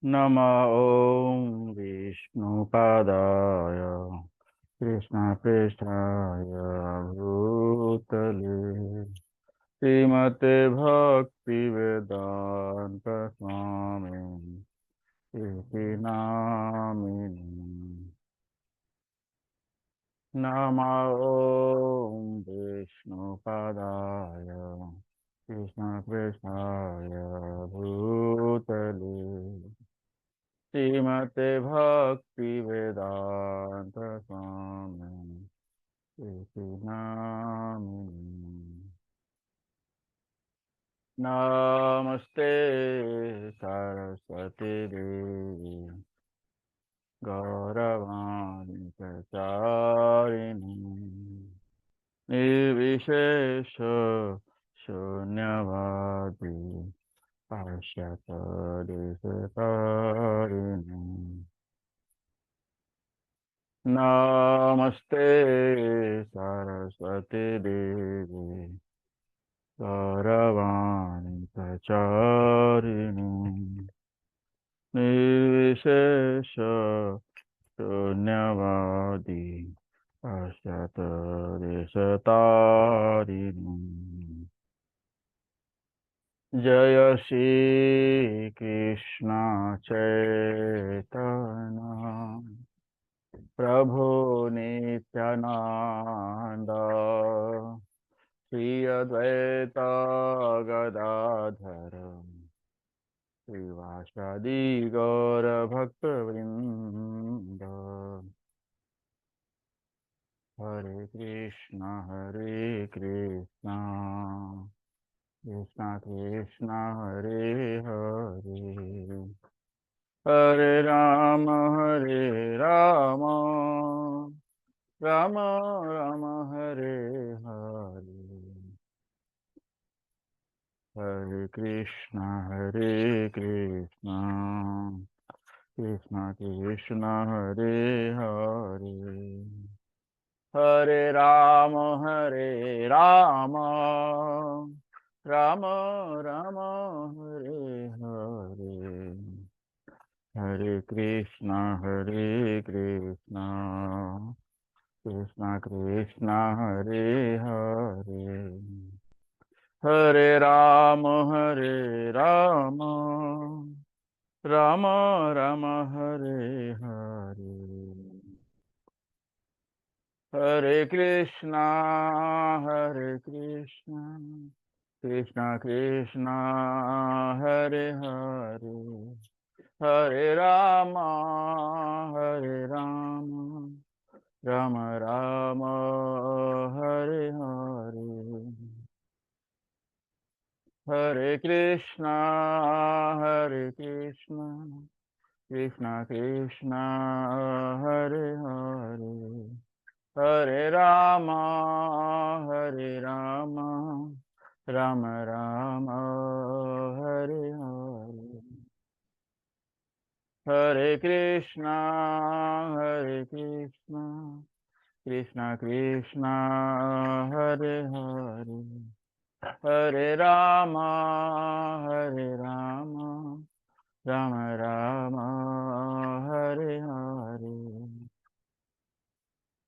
नमः ॐ विष्णुपादाय कृष्णपृष्ठाय भूतले श्रीमते भक्तिवेदान्त स्वामी इति नामिने। नमः ॐ विष्णुपादाय कृष्णपृष्ठाय भूतले श्रीमते भक्तिवेदान्त स्वामी इति नामिने। नमस्ते सरस्वती देवी गौरवाणी प्रचारिणी निर्विशेष शून्यवादी पाश्चात्यदेशतारिणी। नमस्ते सरस्वती देवी गौरवाणी प्रचारिणी निर्विशेष शून्यवादी पाश्चात्यदेशतारिणी। जय श्री कृष्ण चैतन्य प्रभु नित्यानंद श्री अद्वैत गदाधर श्रीवासादि गौर भक्तवृंद। हरे कृष्णा कृष्णा कृष्णा हरे हरे, हरे राम राम राम हरे हरे, हरे कृष्णा कृष्णा कृष्णा हरे हरे, हरे राम राम राम हरे हरे, हरे कृष्णा कृष्णा कृष्णा हरे हरे, हरे राम राम राम हरे हरे, हरे कृष्णा कृष्णा हरे हरे, हरे राम राम राम हरे हरे, हरे कृष्णा कृष्णा हरे हरे, हरे राम राम राम हरे हरे, हरे कृष्णा कृष्णा हरे हरे, हरे राम राम राम हरे हरे,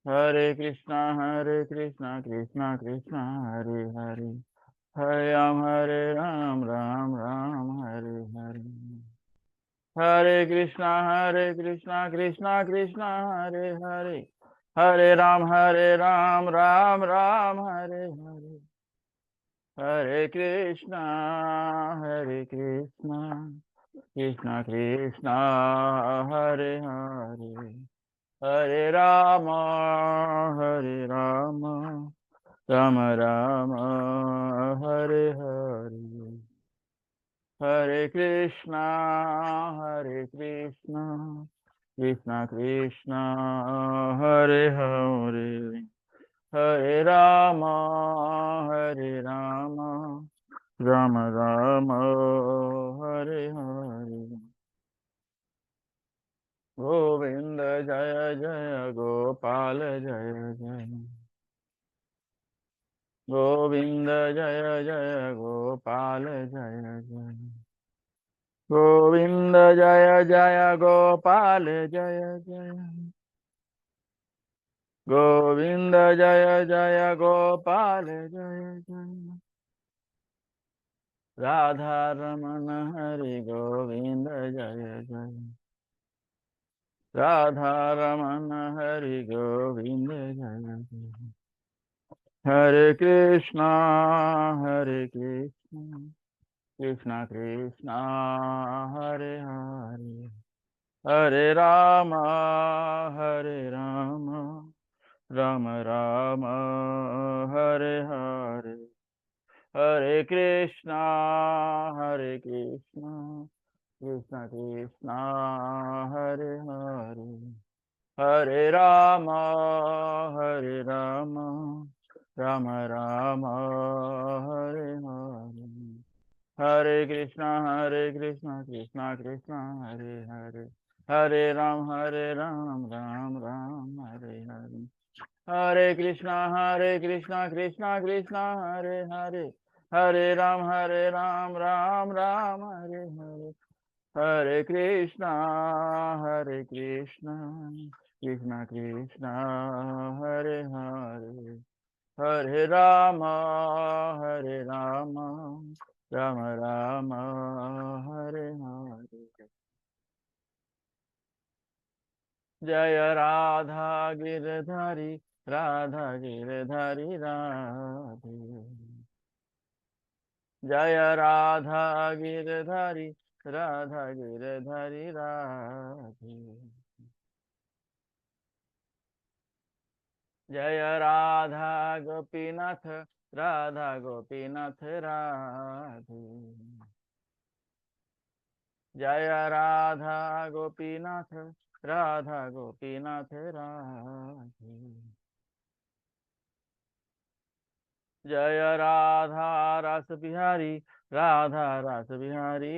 हरे कृष्णा कृष्णा हरे हरे, हरे राम राम हरे हरे, हरे कृष्णा कृष्णा हरे हरे, हरे राम राम हरे हरे, हरे कृष्णा कृष्णा हरे हरे, हरे राम राम राम हरे हरे, हरे कृष्णा कृष्णा हरे हरे, हरे राम राम राम हरे हरे, गोविंद जय जय गोपाल जय जय, गोविंद जय जय गोपाल जय जय, गोविंद जय जय गोपाल जय जय। गोविंद जय जय गोपाल जय जय। राधा रमण हरि गोविंद जय जय। राधा रमण हरि गोविंद जय जय। हरे कृष्णा कृष्णा कृष्णा हरे हरे, हरे राम राम राम हरे हरे, हरे कृष्णा कृष्णा कृष्णा हरे हरे, हरे राम राम राम हरे हरे, हरे कृष्णा कृष्णा कृष्णा हरे हरे, हरे राम राम राम हरे हरे, हरे कृष्णा कृष्णा कृष्णा हरे हरे, हरे राम राम राम हरे हरे, हरे कृष्णा कृष्णा कृष्णा हरे हरे, हरे राम राम राम हरे हरे। जय राधा गिरधारी राधे, जय राधा गिरधारी राधे, जय राधा गोपीनाथ राधे, जय राधा गोपीनाथ राधे, जय राधा रस बिहारी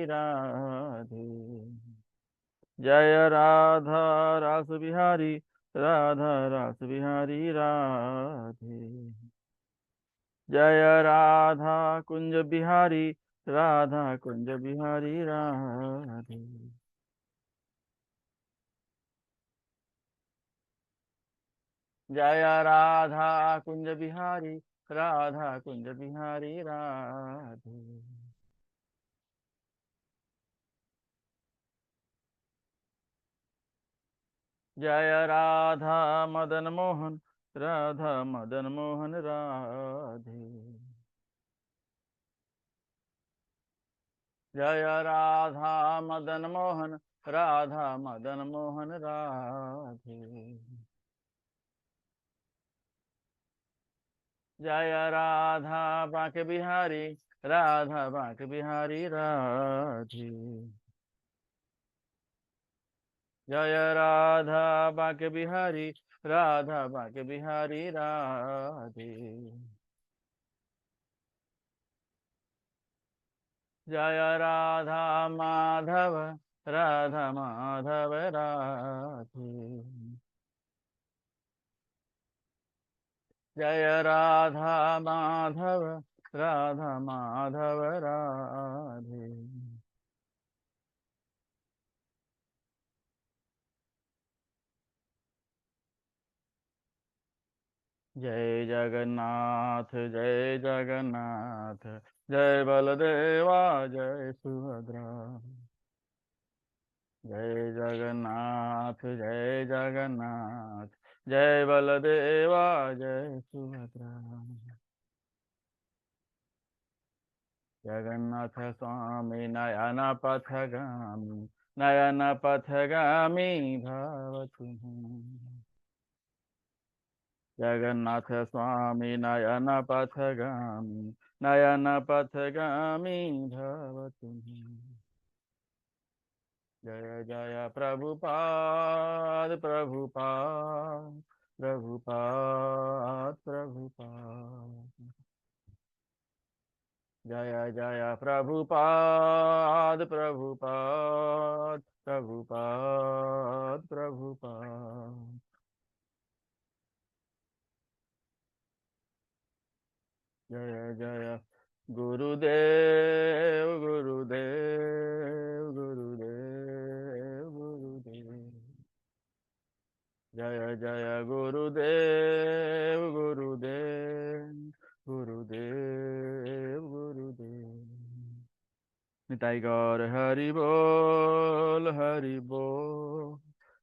राधे, जय राधा रस बिहारी राधे, जय राधा कुंज बिहारी राधे, जय राधा कुंज बिहारी राधे, जय राधा मदन मोहन राधे, जय राधा मदन मोहन राधे, जय राधा बांके बिहारी राधे, जय राधा बांके बिहारी राधे, जय राधा माधव राधे, जय राधा माधव राधे, जय जगन्नाथ जय जगन्नाथ, जय बलदेवा जय सुभद्रा, जय जगन्नाथ जय जगन्नाथ, जय बलदेवा जय सुभद्रा, जगन्नाथ स्वामी नयन पथगामी भव तुम, जगन्नाथ स्वामी नयन पथगामी भव तुम, जय जय प्रभुपाद, जय जय प्रभुपाद, जय जय गुरुदेव जय गुरुदेव गुरुदेव गुरुदेव गुरुदेव। निताई गौर हरि बोल हरि बोल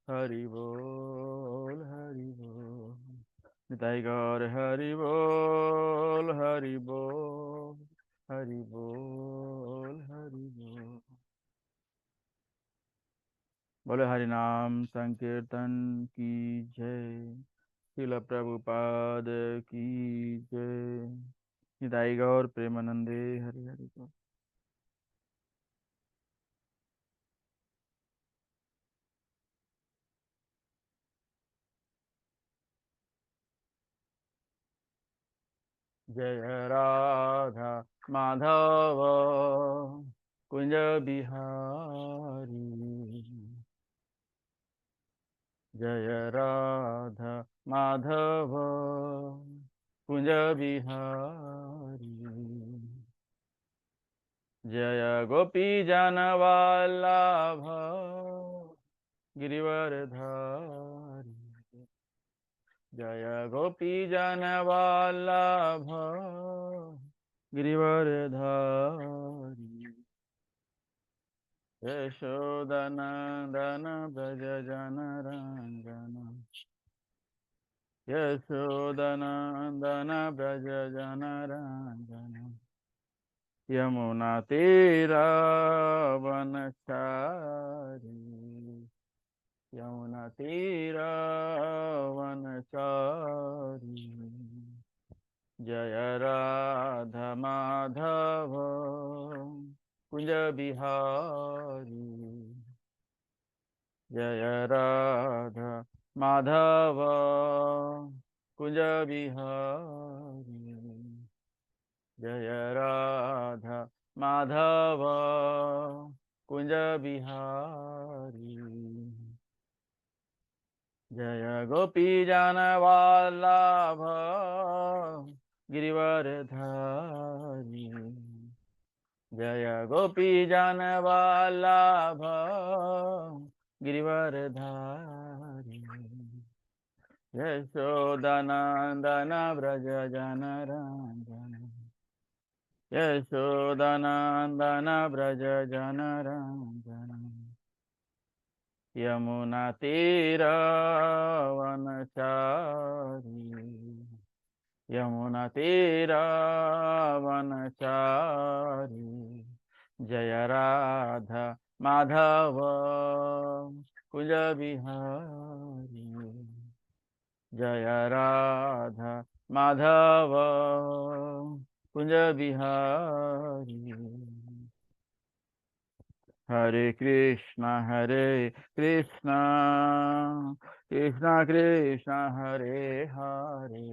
हरि बोल हरि बोल। निताई गौर हरि बोल हरि बोल हरि बोल हरि बोल। बोले हरि नाम संकीर्तन की जय। श्रील प्रभुपाद की जय। निताई गौर प्रेमानंदे हरि हरि बोल। जय राधा माधव कुंज बिहारी। जय राधा माधव कुंज बिहारी। जय गोपी जन वल्लभ गिरिवरधारी। जय गोपी जन वल्लभ गिरिवरधारी। यशोदनन्दन व्रज जनरञ्जन। यशोदनन्दन व्रज जनरञ्जन। यमुनातीरावनचारी। यमुनातीरावनचारी। जय राधा माधव कुंज बिहारी। जय राधा माधव कुंज बिहारी। जय राधा माधव कुंज बिहारी। जय गोपी जन वल्लभ गिरिवरधारी। जय गोपी जन वल्लभ गिरिवरधारी। यशोदनन्दन व्रज जनरञ्जन। यशोदनन्दन व्रज जनरञ्जन। यमुनातीरावनचारी। यमुनातीरावनचारी। जय राधा माधव कुंज बिहारी। जय राधा माधव कुंज बिहारी। हरे कृष्णा कृष्णा कृष्णा हरे हरे।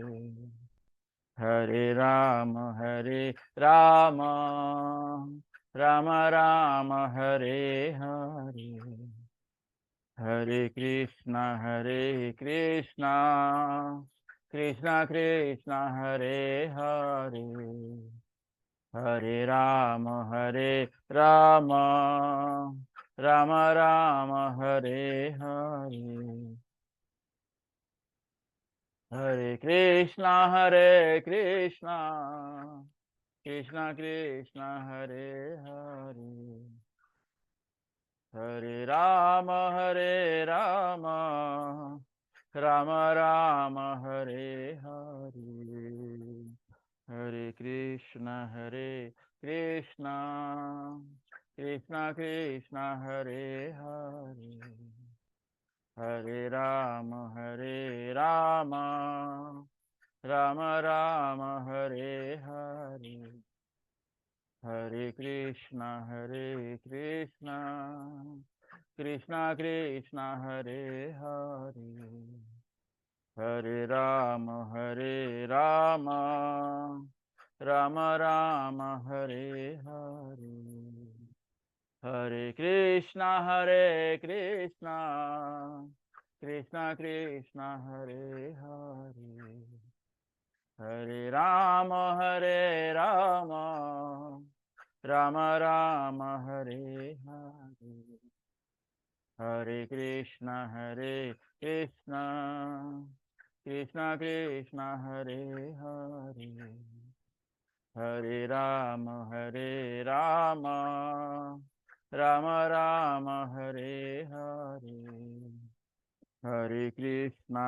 हरे राम राम राम हरे हरे। हरे कृष्णा कृष्णा कृष्णा हरे हरे। हरे राम राम राम हरे हरे। हरे कृष्णा कृष्णा कृष्णा हरे हरे। हरे राम राम राम हरे हरे। हरे कृष्णा कृष्णा कृष्णा हरे हरे। हरे राम राम राम हरे हरे। हरे कृष्णा कृष्णा हरे हरे। हरे राम राम राम हरे हरे। हरे कृष्णा कृष्णा कृष्णा हरे हरे। हरे Ram Ram Ram Hare Hare. Hare Krishna, Krishna Krishna, Hare Hare, Hare Rama, Rama Rama, Hare Hare, Hare Krishna,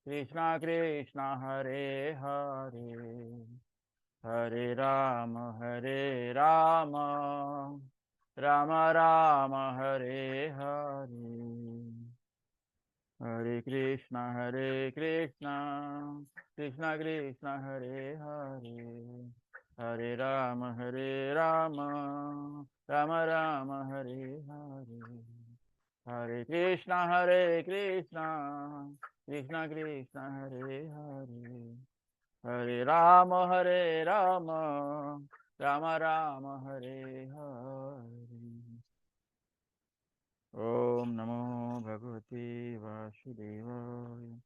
Krishna Krishna, Hare Hare, Hare Rama, Rama Rama, Hare Hare, Hare Krishna, Krishna Krishna, Hare Hare, Hare Rama, Rama Rama, Hare Hare, Hare Krishna, Krishna Krishna, Hare Hare, Hare Rama, Rama Rama, Hare Hare. Om Namo Bhagavate Vasudevaya.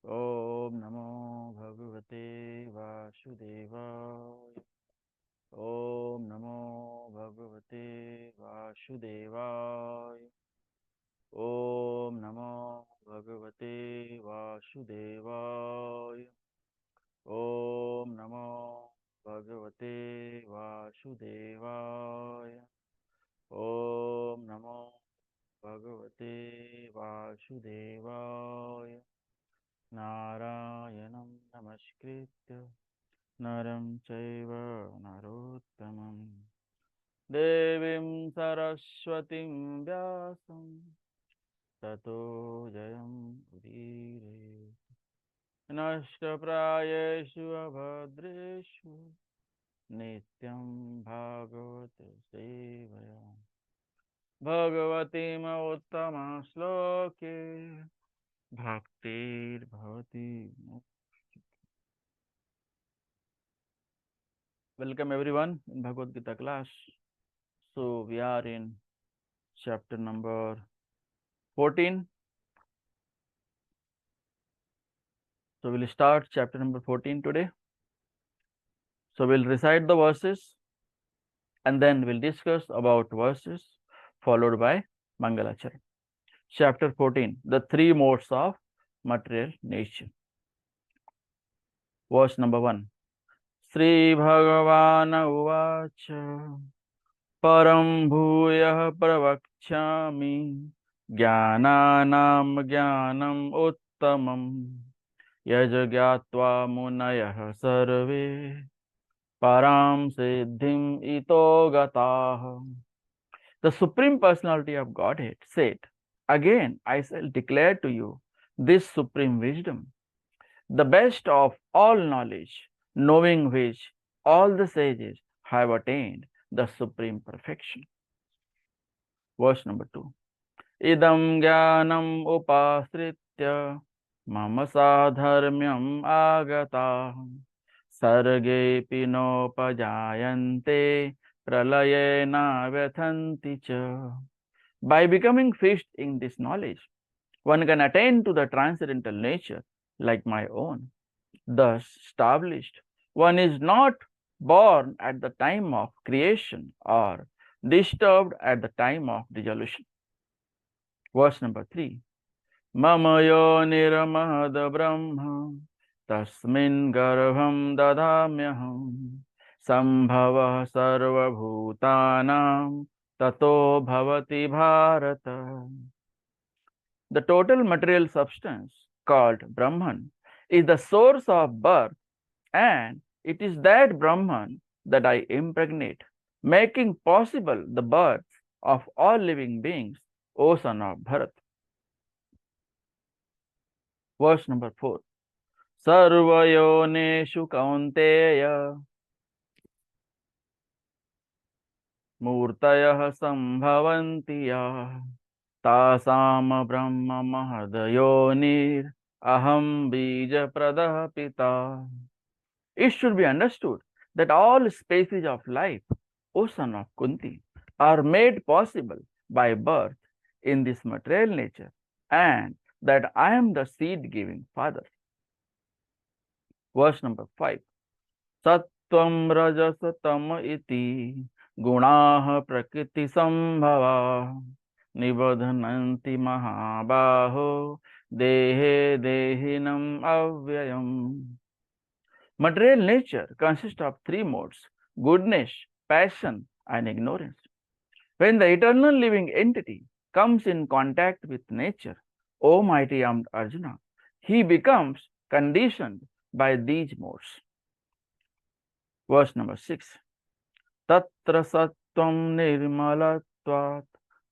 Om Namo Bhagavate Vasudevaya. Om Namo Bhagavate Vasudevaya. Om Namo Bhagavate Vasudevaya. Om Namo Bhagavate Vasudevaya. Om Namo Bhagavate Vasudevaya. Narayanam Namaskritya Naram Chaiva Narottamam Devim Saraswatim Vyasam Tato Jayam Udire Nashtaprayeshu Abhadreshu Nityam Bhagavata Sevaya Bhagavatim Uttama Sloke Bhaktir Bhavati. Welcome everyone in Bhagavad Gita class. So we are in chapter number 14. So we'll start chapter number 14 today. So we'll recite the verses and then we'll discuss about verses followed by Mangalacharana. Chapter 14, the three modes of material nature. Verse number 1. Sri Bhagavana Uvacha Param Bhuyah Pravakshami Jnananam Jnanam Uttamam Yajagyatva Munayah Sarve Param Siddhim Ito Gataha. The Supreme Personality of Godhead said, again I shall declare to you this supreme wisdom, the best of all knowledge, knowing which all the sages have attained the supreme perfection. Verse number 2. Idam jnanam upasritya mama sadharmyam agata sarge pinopajayante pralayena vyathanti cha. By becoming fixed in this knowledge, one can attain to the transcendental nature like my own. Thus established, one is not born at the time of creation or disturbed at the time of dissolution. Verse number 3. Mama yonirmahad brahma tasmin garbham dadamyaham sambhava sarva bhutanam tato bhavati bharata. The total material substance called Brahman is the source of birth, and it is that Brahman that I impregnate, making possible the birth of all living beings, O son of Bharat. Verse number 4. Sarvayoneshu kaunteya murtayah sambhavanti ya tasam brahma mahadayonir aham bija pradah pita. It should be understood that all species of life, O son of Kunti, are made possible by birth in this material nature, and that I am the seed-giving father. Verse number 5. Sattvam rajasa tama iti गुणाः प्रकृति संभवा निबध्नन्ति महाबाहो देहे देहिनम् अव्ययम्. Material nature consists of three modes: goodness, passion, and ignorance. When the eternal living entity comes in contact with nature, O mighty armed Arjuna, he becomes conditioned by these modes. Verse number 6. Tatra sattvam nirmalatvat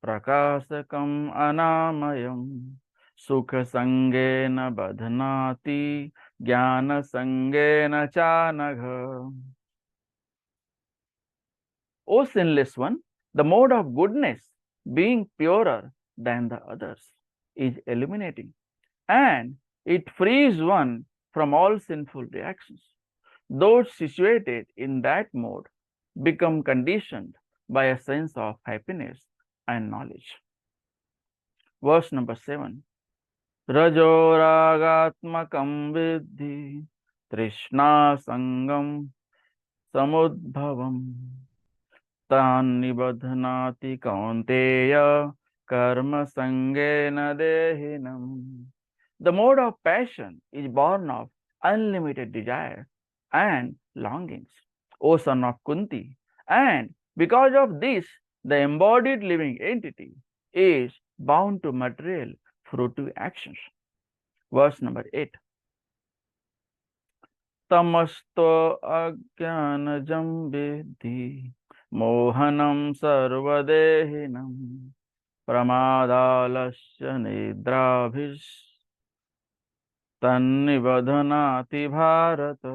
prakasakam anamayam sukha sangena badhanati jnana sangena chanagha. O sinless one, the mode of goodness, being purer than the others, is illuminating, and it frees one from all sinful reactions. Those situated in that mode become conditioned by a sense of happiness and knowledge. Verse number 7. Rajoragatmakam vidhi trishna sangam samudbhavam tan nibadhanati kaunteya karma sangena dehinam. The mode of passion is born of unlimited desire and longings, O son of Kunti, and because of this, the embodied living entity is bound to material fruitive actions. Verse number 8. Tamasto ajnanajam vidhi mohanam sarvadehinam pramadalasya nidrabhis tannibadhanati bharata.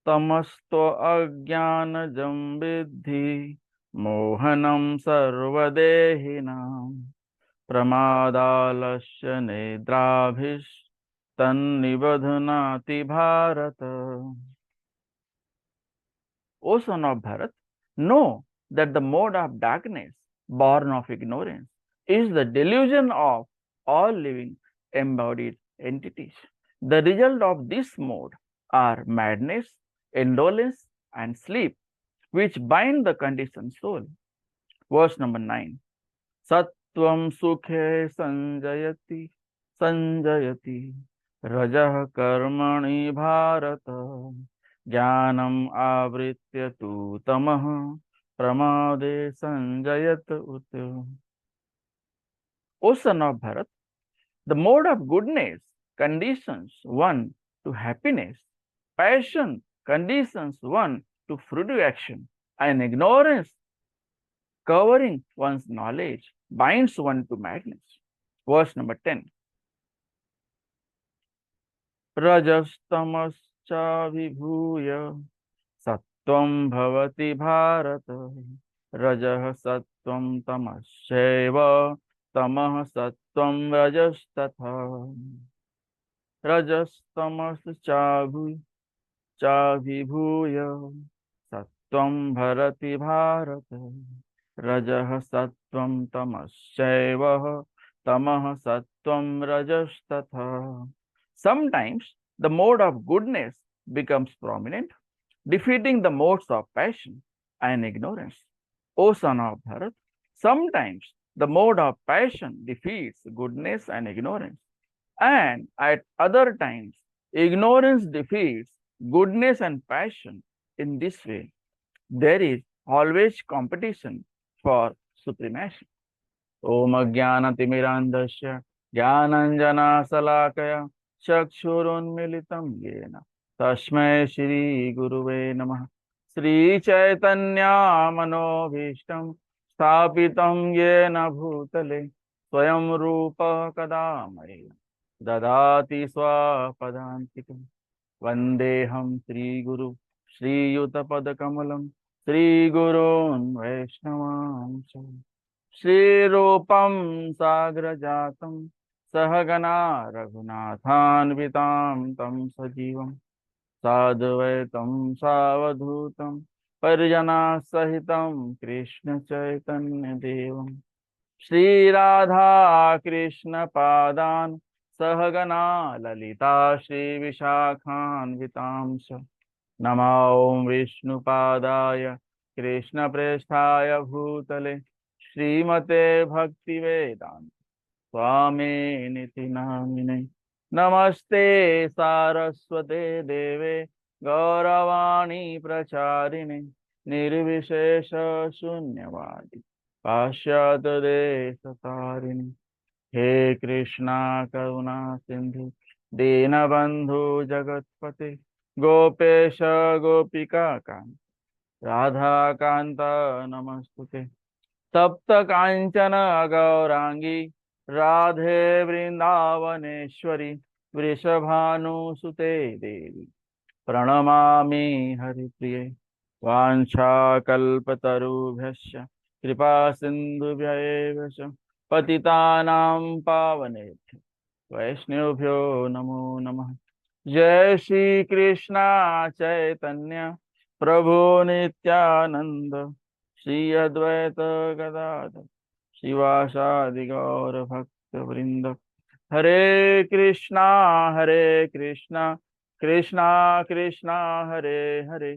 Tamasto ajnanajam vidhi mohanam sarvadehinam pramadalasya nidrabhis tannibadhanati bharata. O son of Bharat, know that the mode of darkness, born of ignorance, is the delusion of all living embodied entities. The result of this mode are madness, indolence, and sleep, which bind the conditioned soul. Verse number 9. Sattvam sukhe sanjayati rajah karmani bharata jnanam avritya tu tamah pramade sanjayat ut. O son of Bharat, the mode of goodness conditions one to happiness, passion conditions one to fruitive action, and ignorance covering one's knowledge binds one to madness. Verse number 10. Rajastamascha vibhuya sattvam bhavati bharata rajah sattvam tamasyeva tamah sattvam rajastatha. Rajastamascha vibhuya sattvam bharati bharata rajah sattvam tamasyeva tamah sattvam rajastatha. Sometimes the mode of goodness becomes prominent, defeating the modes of passion and ignorance. O son of Bharat, sometimes the mode of passion defeats goodness and ignorance, and at other times ignorance defeats goodness and passion. In this way, there is always competition for supremacy. Om Ajnanatimirandasya Jnananjana Salakaya Chakshurunmilitam Yena Tasmai Shri Guruve Namah. Shri Chaitanya Manobhishtam Sthapitam Yena Bhutale Swayam Rupa Kadamaya Dadati Swapadantikam Vandeham Shri Guru Shri Yutapada Kamalam Shri Gurun Vaishnavam Shri Rupam Sagrajatam Sahagana Raghunathanvitam Tam Sajivam Sadvaitam Savadhutam Parijana Sahitam Krishna Chaitanya Devam Shri Radha Krishna Padan सहगना Lalita Shri विशाखान्वितांश नमो विष्णुपादाय कृष्णप्रेष्ठाय भूतले श्रीमते भक्तिवेदांत स्वामिनिति नामिने। नमस्ते सारस्वते देवे गौरवाणी प्रचारिणे निर्विशेष शून्यवादी पाश्चात्य देशतारिणे। हे कृष्णा करुणा सिंधु दीनबंधु जगतपते गोपेश गोपिका कांत राधा कांत नमस्तुते। तप्त कांचन गौरांगी राधे वृंदावनेश्वरी वृषभानुसुते देवी प्रणमामि हरिप्रिये। वाञ्छाकल्पतरुभ्यश्च कृपा सिन्धुभ्यैव च पतितानां पावनेभ्यो वैष्णवेभ्यो नमो नमः। जय श्री कृष्णा चैतन्य प्रभु नित्यानंद श्री अद्वैत गदाधर शिवासादि गौर भक्त वृंद। हरे कृष्णा कृष्णा कृष्णा हरे हरे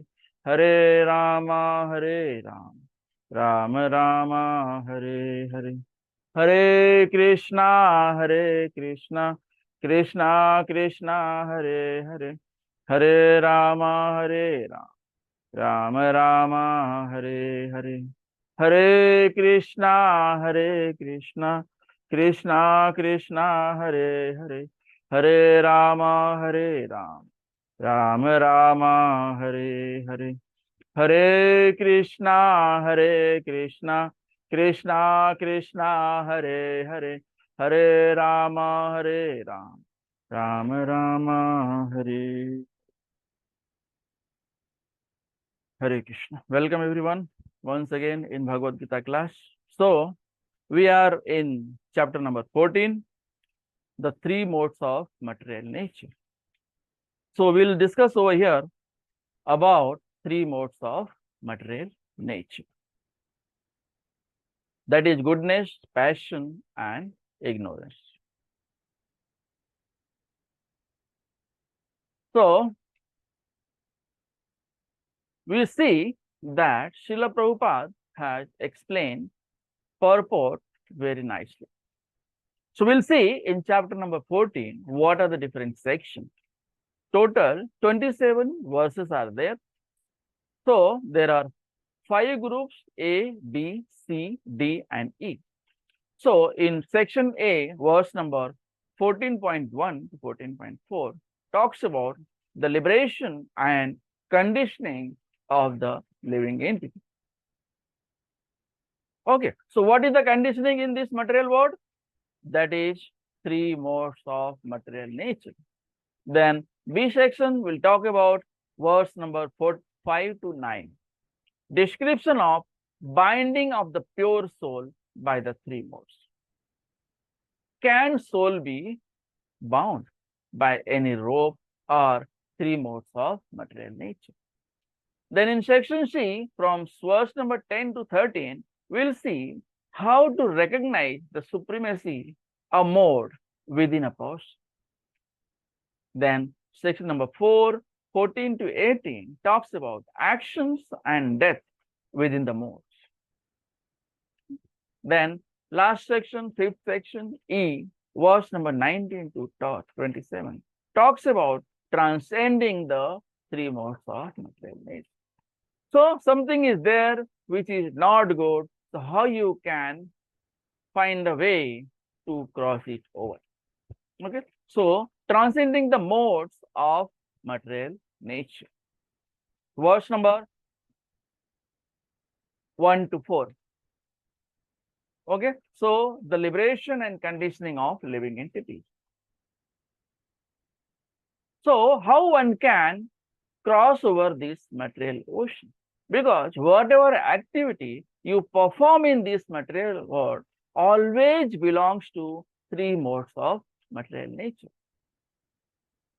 हरे राम राम राम हरे हरे। हरे कृष्णा कृष्णा कृष्णा हरे हरे हरे राम राम राम हरे हरे। हरे कृष्णा कृष्णा कृष्णा हरे हरे हरे राम राम राम हरे हरे। हरे Krishna Krishna Krishna Hare Hare Hare Ram Ram Ram Hare Hare Krishna. Welcome everyone once again in Bhagavad Gita class. So we are in chapter number 14, the three modes of material nature. So we'll discuss over here about three modes of material nature. That is goodness, passion, and ignorance. So we see that Srila Prabhupada has explained purport very nicely. So we'll see in chapter number 14 what are the different sections. Total 27 verses are there. So there are 5 groups A, B, C, D, and E. So in section A, verse number 14.1 to 14.4 talks about the liberation and conditioning of the living entity. Okay, so what is the conditioning in this material world? That is 3 modes of material nature. Then B section will talk about verse number 5 to 9. Description of binding of the pure soul by the 3 modes. Can soul be bound by any rope or 3 modes of material nature? Then in section C, from verse number 10 to 13, we'll see how to recognize the supremacy of mode within a person. Then section number 4, 14 to 18 talks about actions and death within the modes. Then last section, 5th section, E, verse number 19 to 27, talks about transcending the 3 modes of material nature. So something is there which is not good. So how you can find a way to cross it over? Okay. So transcending the modes of material nature. Verse number 1 to 4. Okay. So the liberation and conditioning of living entities. So how one can cross over this material ocean? Because whatever activity you perform in this material world always belongs to 3 modes of material nature.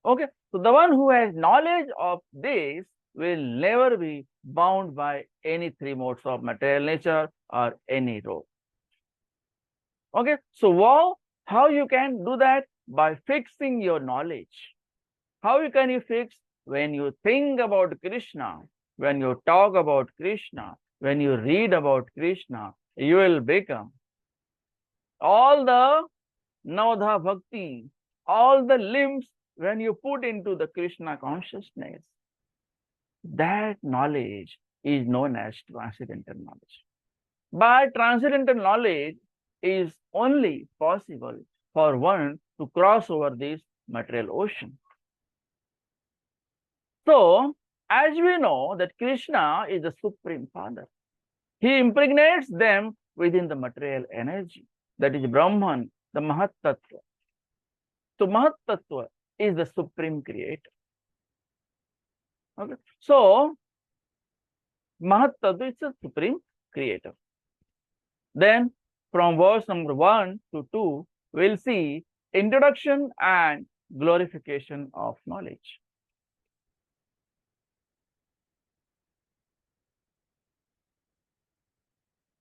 Okay, so the one who has knowledge of this will never be bound by any 3 modes of material nature or any rope. Okay, so how you can do that? by fixing your knowledge. How can you fix? When you think about Krishna, when you talk about Krishna, when you read about Krishna, you will become all the Navadha Bhakti, all the limbs when you put into the Krishna consciousness. That knowledge is known as transcendental knowledge. But transcendental knowledge is only possible for one to cross over this material ocean. So, as we know that Krishna is the Supreme Father, he impregnates them within the material energy. That is Brahman, the Mahat Tattva. So, Mahat Tattva is the Supreme Creator. Okay. So, Mahat Tattva is the Supreme Creator. Then, from verse number 1 to 2, we'll see introduction and glorification of knowledge.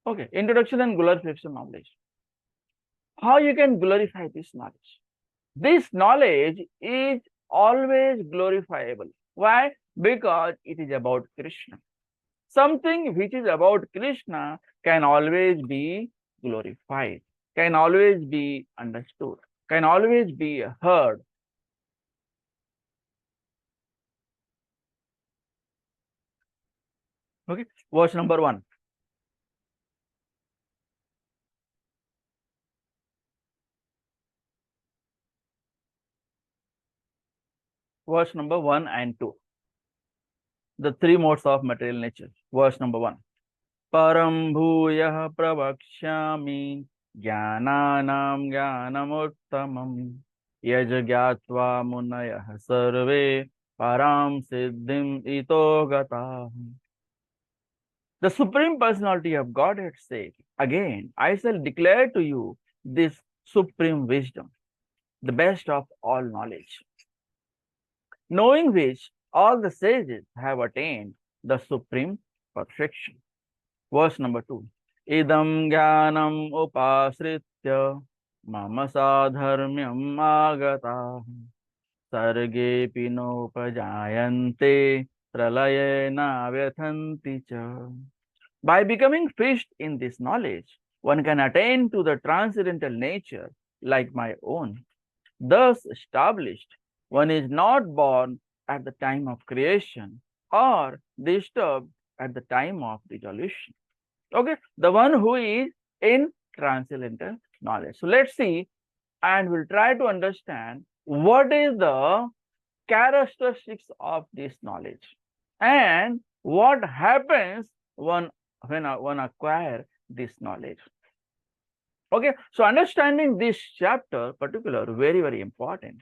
Okay, introduction and glorification of knowledge. How you can glorify this knowledge? This knowledge is always glorifiable. Why? Because it is about Krishna. Something which is about Krishna can always be glorified, can always be understood, can always be heard. Okay, verse number 1. Verse number 1 and 2. The three modes of material nature. Verse number 1. Param bhuyah pravakshyami jnananam jnanamuttamam yaj gyatva munayah sarve param siddhim ito gata. The Supreme Personality of Godhead said, again, I shall declare to you this supreme wisdom, the best of all knowledge, knowing which all the sages have attained the supreme perfection. Verse number 2. Idam jnanam upasritya mama sadharmyam agata sarge pinopajayante pralayena vyathanti cha. By becoming fixed in this knowledge, one can attain to the transcendental nature like my own. Thus established, one is not born at the time of creation or disturbed at the time of dissolution. Okay, the one who is in transcendental knowledge. So let's see, and we'll try to understand what is the characteristics of this knowledge and what happens when one acquire this knowledge. Okay, so understanding this chapter particular very, very important.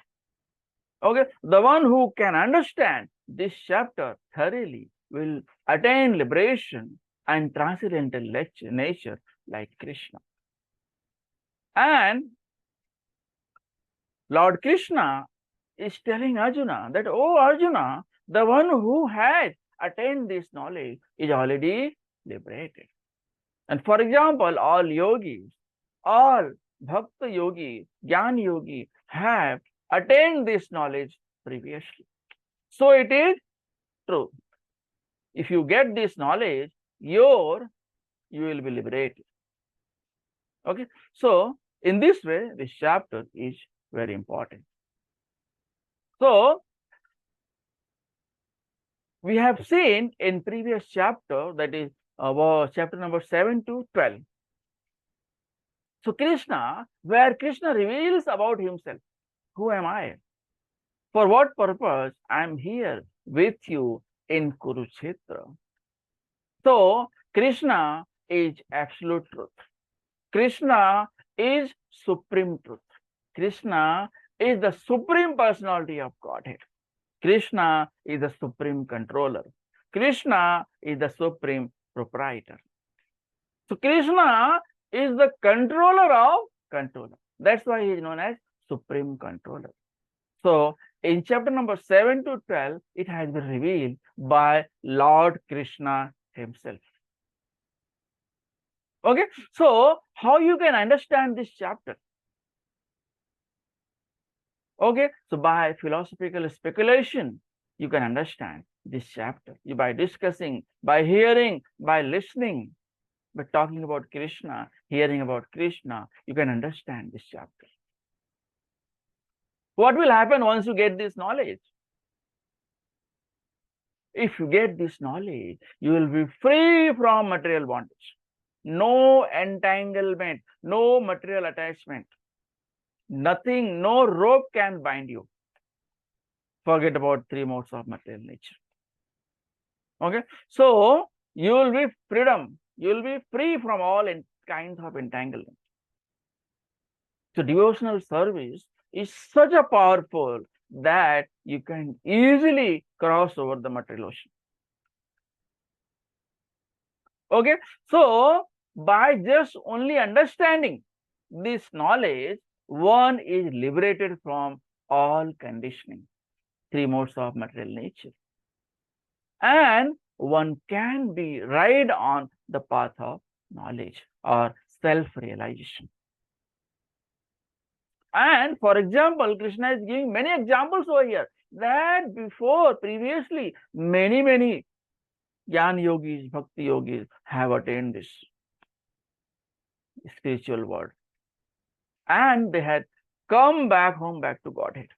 Okay, the one who can understand this chapter thoroughly will attain liberation and transcendental nature like Krishna. And Lord Krishna is telling Arjuna that, oh Arjuna, the one who has attained this knowledge is already liberated. And for example, all yogis, all bhakta yogis, jnana yogis have attained this knowledge previously. So it is true. If you get this knowledge, you will be liberated. Okay, so in this way, this chapter is very important. So we have seen in previous chapter, that is chapter number 7 to 12. So Krishna, where Krishna reveals about himself, who am I? For what purpose I am here with you in Kurukshetra? So Krishna is absolute truth. Krishna is supreme truth. Krishna is the Supreme Personality of Godhead. Krishna is the supreme controller. Krishna is the supreme proprietor. So Krishna is the controller of controller. That's why he is known as supreme controller. So in chapter number 7 to 12, it has been revealed by Lord Krishna himself. Okay, so how you can understand this chapter? Okay, so by philosophical speculation, you can understand this chapter. You by discussing, by hearing, by listening, by talking about Krishna, hearing about Krishna, you can understand this chapter. What will happen once you get this knowledge? If you get this knowledge, you will be free from material bondage. No entanglement, no material attachment. Nothing, no rope can bind you. Forget about three modes of material nature. Okay, so you will be freedom. You will be free from all kinds of entanglement. So devotional service is such a powerful that you can easily cross over the material ocean. Okay, so by just only understanding this knowledge, one is liberated from all conditioning, three modes of material nature, and one can be right on the path of knowledge or self-realization. And for example, Krishna is giving many examples over here that previously, many Jnana yogis, bhakti yogis have attained this spiritual world. And they had come back home, back to Godhead.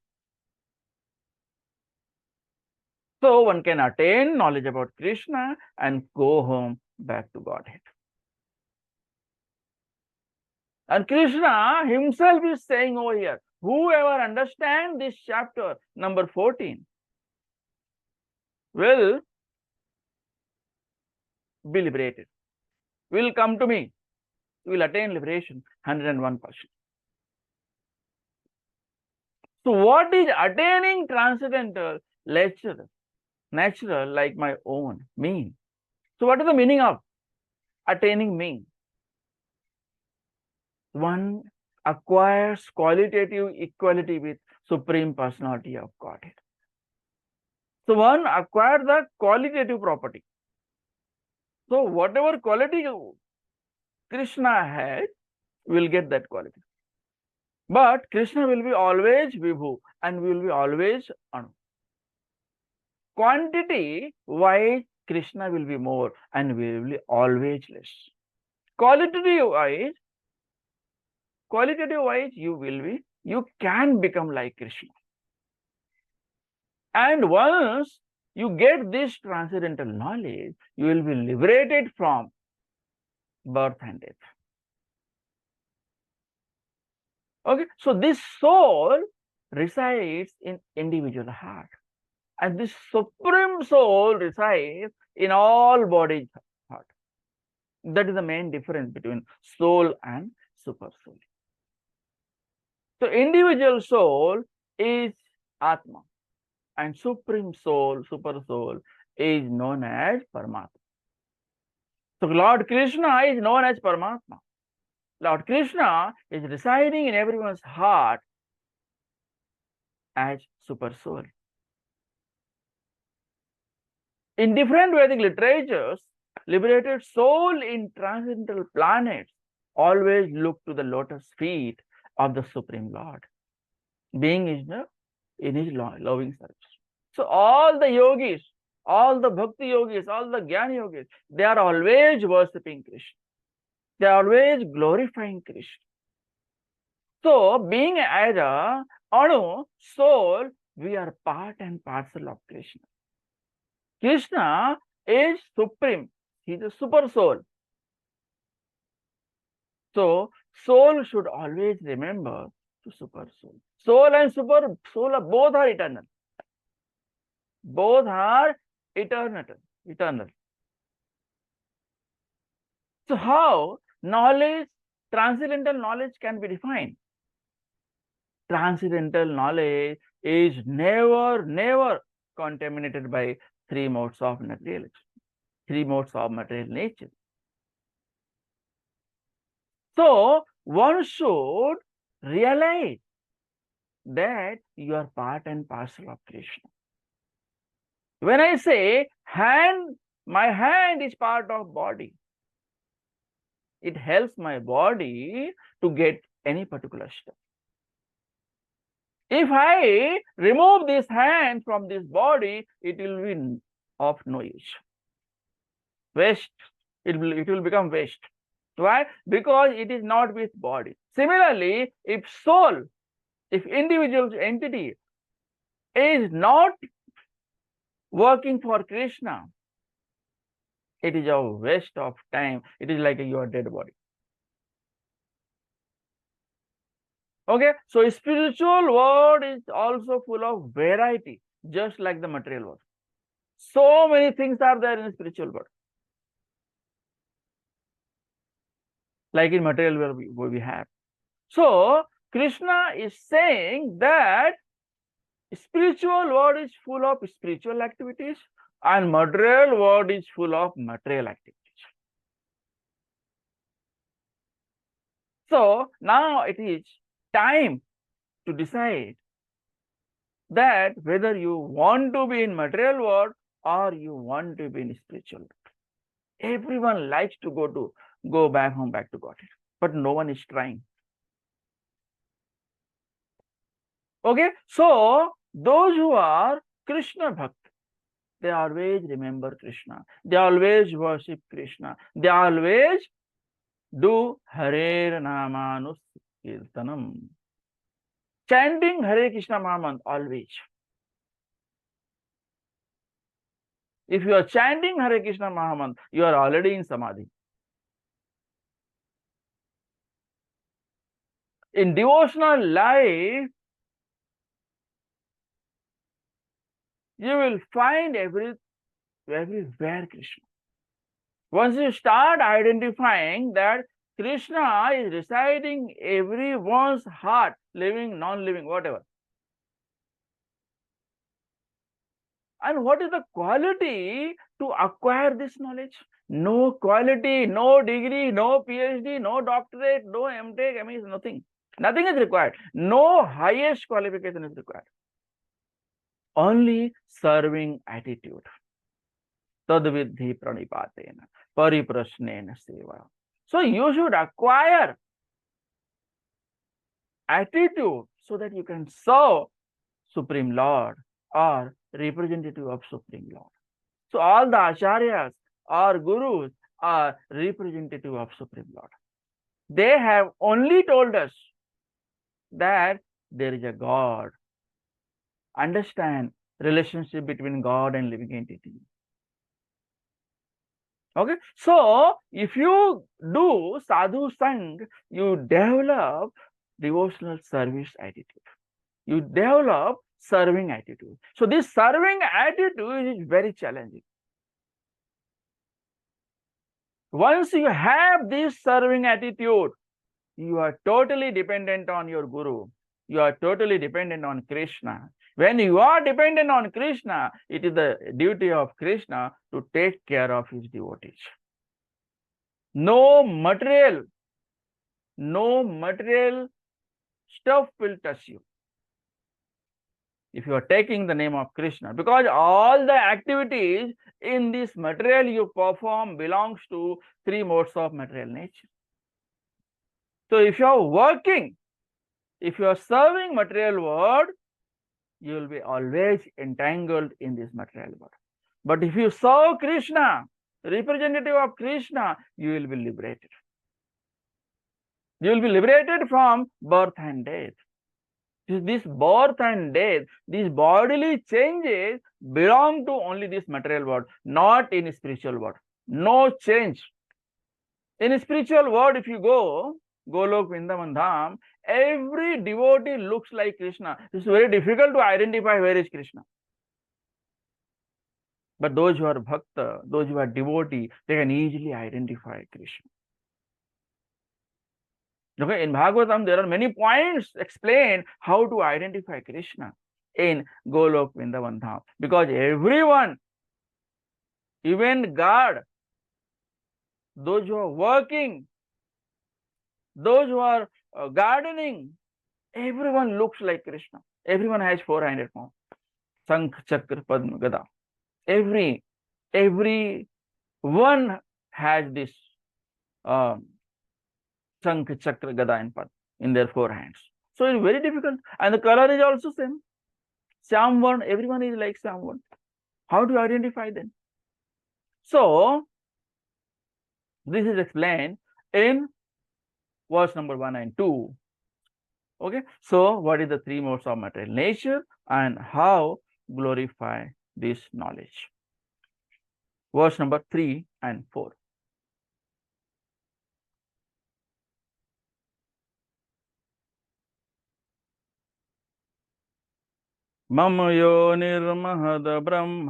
So one can attain knowledge about Krishna and go home back to Godhead. And Krishna himself is saying over here, whoever understands this chapter, number 14, will be liberated, will come to me, will attain liberation 101%. So what is attaining transcendental natural like my own mean? So what is the meaning of attaining mean? One acquires qualitative equality with Supreme Personality of Godhead. So one acquires the qualitative property. So whatever quality Krishna had, will get that quality. But Krishna will be always Vibhu and will be always Anu. Quantity wise, Krishna will be more and will be always less. Qualitative wise, you can become like Krishna. And once you get this transcendental knowledge, you will be liberated from birth and death. Okay, so this soul resides in individual heart. And this supreme soul resides in all bodies heart. That is the main difference between soul and super soul. So individual soul is Atma, and supreme soul, super soul, is known as Paramatma. So Lord Krishna is known as Paramatma. Lord Krishna is residing in everyone's heart as super soul. In different Vedic literatures, liberated soul in transcendental planets always look to the lotus feet of the Supreme Lord, being in his loving service. So all the yogis, all the bhakti yogis, all the jnana yogis, they are always worshipping Krishna. They are always glorifying Krishna. So being as a Anu, soul, we are part and parcel of Krishna. Krishna is supreme. He is a super soul. So soul should always remember to super soul. Soul and super soul both are eternal. Both are eternal. So how knowledge, transcendental knowledge can be defined? Transcendental knowledge is never contaminated by three modes of material nature. So one should realize that you are part and parcel of Krishna. When I say hand, my hand is part of body. It helps my body to get any particular step. If I remove this hand from this body, it will be of no use. Waste. It will become waste. Why? Because it is not with body. Similarly, if soul, if individual entity is not working for Krishna, it is a waste of time. It is like your dead body. Okay, so spiritual world is also full of variety, just like the material world. So many things are there in spiritual world. Like in material world we have. So Krishna is saying that spiritual world is full of spiritual activities and material world is full of material activities. So now it is time to decide that whether you want to be in material world or you want to be in spiritual world. Everyone likes to go back home, back to Godhead, but no one is trying. Okay, so those who are Krishna Bhakt, they always remember Krishna. They always worship Krishna. They always do Hare Namanus Kirtanam. Chanting Hare Krishna Mahamantra always. If you are chanting Hare Krishna Mahamantra, you are already in Samadhi. In devotional life, you will find everywhere Krishna. Once you start identifying that Krishna is residing everyone's heart, living, non-living, whatever. And what is the quality to acquire this knowledge? No quality, no degree, no PhD, no doctorate, no MTech, MS, nothing. Nothing is required. No highest qualification is required. Only serving attitude. Tadvidhi pranipatena, pariprasnena seva. So you should acquire attitude so that you can serve Supreme Lord or representative of Supreme Lord. So all the acharyas or gurus are representative of Supreme Lord. They have only told us that there is a God. Understand relationship between God and living entity. Okay, so if you do sadhu sang, you develop devotional service attitude. You develop serving attitude. So this serving attitude is very challenging. Once you have this serving attitude, you are totally dependent on your guru. You are totally dependent on Krishna. When you are dependent on Krishna, it is the duty of Krishna to take care of his devotees. No material stuff will touch you if you are taking the name of Krishna, because all the activities in this material you perform belongs to three modes of material nature. So if you are working, if you are serving material world, you will be always entangled in this material world. But if you serve Krishna, representative of Krishna, you will be liberated. You will be liberated from birth and death. This birth and death, these bodily changes belong to only this material world, not in spiritual world. No change. In spiritual world, if you go, Golok, Vrindavan Dham, every devotee looks like Krishna. It's very difficult to identify where is Krishna. But those who are bhakta, those who are devotee, they can easily identify Krishna. Okay, in Bhagavatam, there are many points explained how to identify Krishna in Golok, Vrindavan Dham. Because everyone, even God, those who are working, those who are gardening, everyone looks like Krishna. Everyone has 400 forms. Sankh, Chakra, Padma, Gada. Every one has this Sankh, Chakra, Gada and Padma in their 4 hands. So it's very difficult. And the color is also same. Someone, everyone is like someone. How to identify them? So this is explained in verse number 1 and 2. Okay, so what is the three modes of material nature and how glorify this knowledge? Verse number 3 and 4. मम यो निर्महद ब्रह्म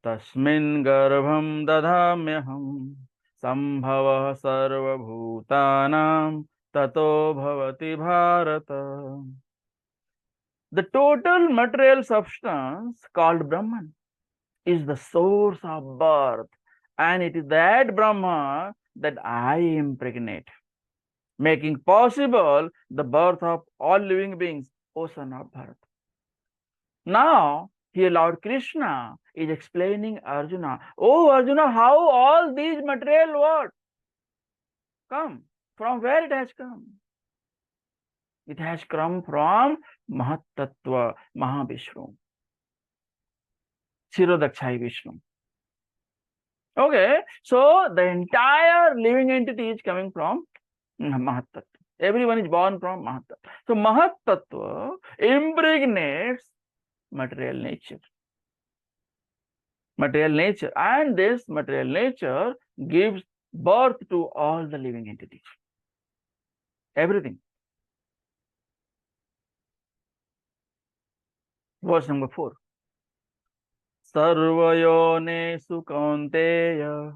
तस्मिन् गर्भं दधाम्यहम् संभवः सर्वभूतानां ततो भवति Bharat. The total material substance called Brahman is the source of birth, and it is that Brahma that I impregnate, making possible the birth of all living beings, O son of Bharat. Now, here Lord Krishna is explaining Arjuna, oh Arjuna, how all these material words come, from where it has come? It has come from Mahat Tattva, Mahavishnu, Shirodakshai Vishnu. Okay, so the entire living entity is coming from Mahat Tattva. Everyone is born from Mahat Tattva. So Mahat Tattva impregnates material nature. Material nature, and this material nature gives birth to all the living entities. Everything. Verse number 4. Sarvayonesu kaunteya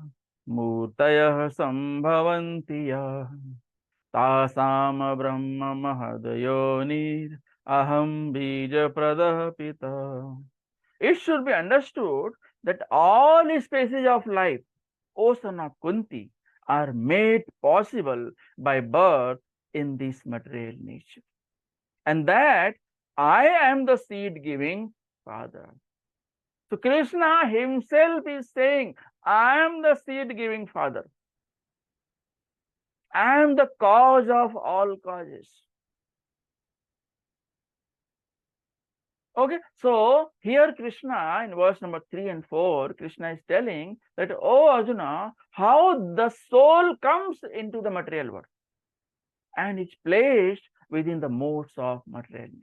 murtayah sambhavanti yah tasam brahma mahadayonir aham bija pradah pita. It should be understood that all species of life, O son of Kunti, are made possible by birth in this material nature, and that I am the seed-giving father. So Krishna himself is saying, I am the seed-giving father. I am the cause of all causes. Okay, so here Krishna in verse number 3 and 4, Krishna is telling that, oh Arjuna, how the soul comes into the material world and is placed within the modes of material nature.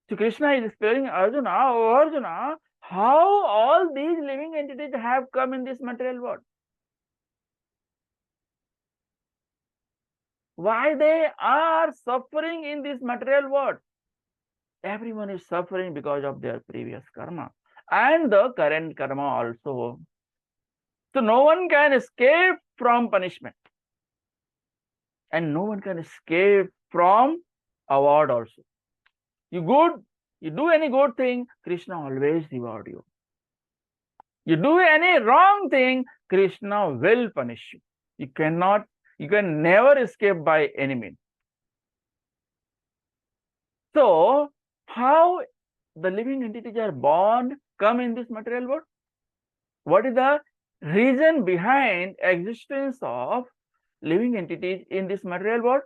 So Krishna is explaining Arjuna, oh Arjuna, how all these living entities have come in this material world. Why they are suffering in this material world? Everyone is suffering because of their previous karma and the current karma also. So no one can escape from punishment, and no one can escape from award also. You do any good thing, Krishna always reward you. You do any wrong thing, Krishna will punish you. You can never escape by any means. So, how the living entities are born, come in this material world? What is the reason behind existence of living entities in this material world?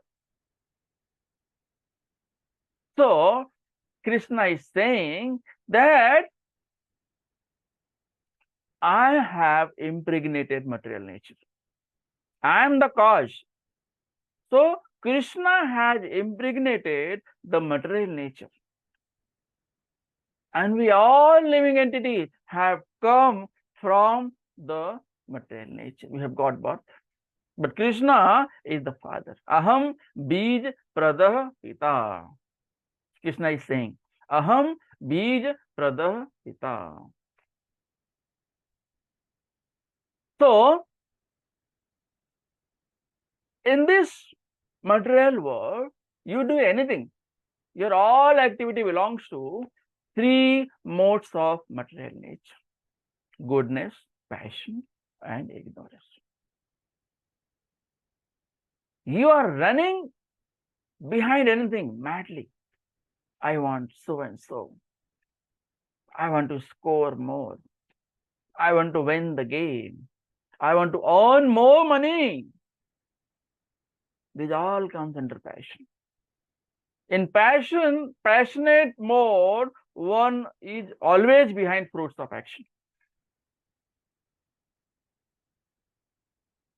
So, Krishna is saying that I have impregnated material nature. I am the cause. So, Krishna has impregnated the material nature. And we all living entities have come from the material nature. We have got birth. But Krishna is the father. Aham bij pradah pita. Krishna is saying, Aham bij pradah pita. So, in this material world, you do anything. Your all activity belongs to three modes of material nature: goodness, passion, and ignorance. You are running behind anything madly. I want so and so. I want to score more. I want to win the game. I want to earn more money. This all comes under passion. In passionate mode, one is always behind fruits of action.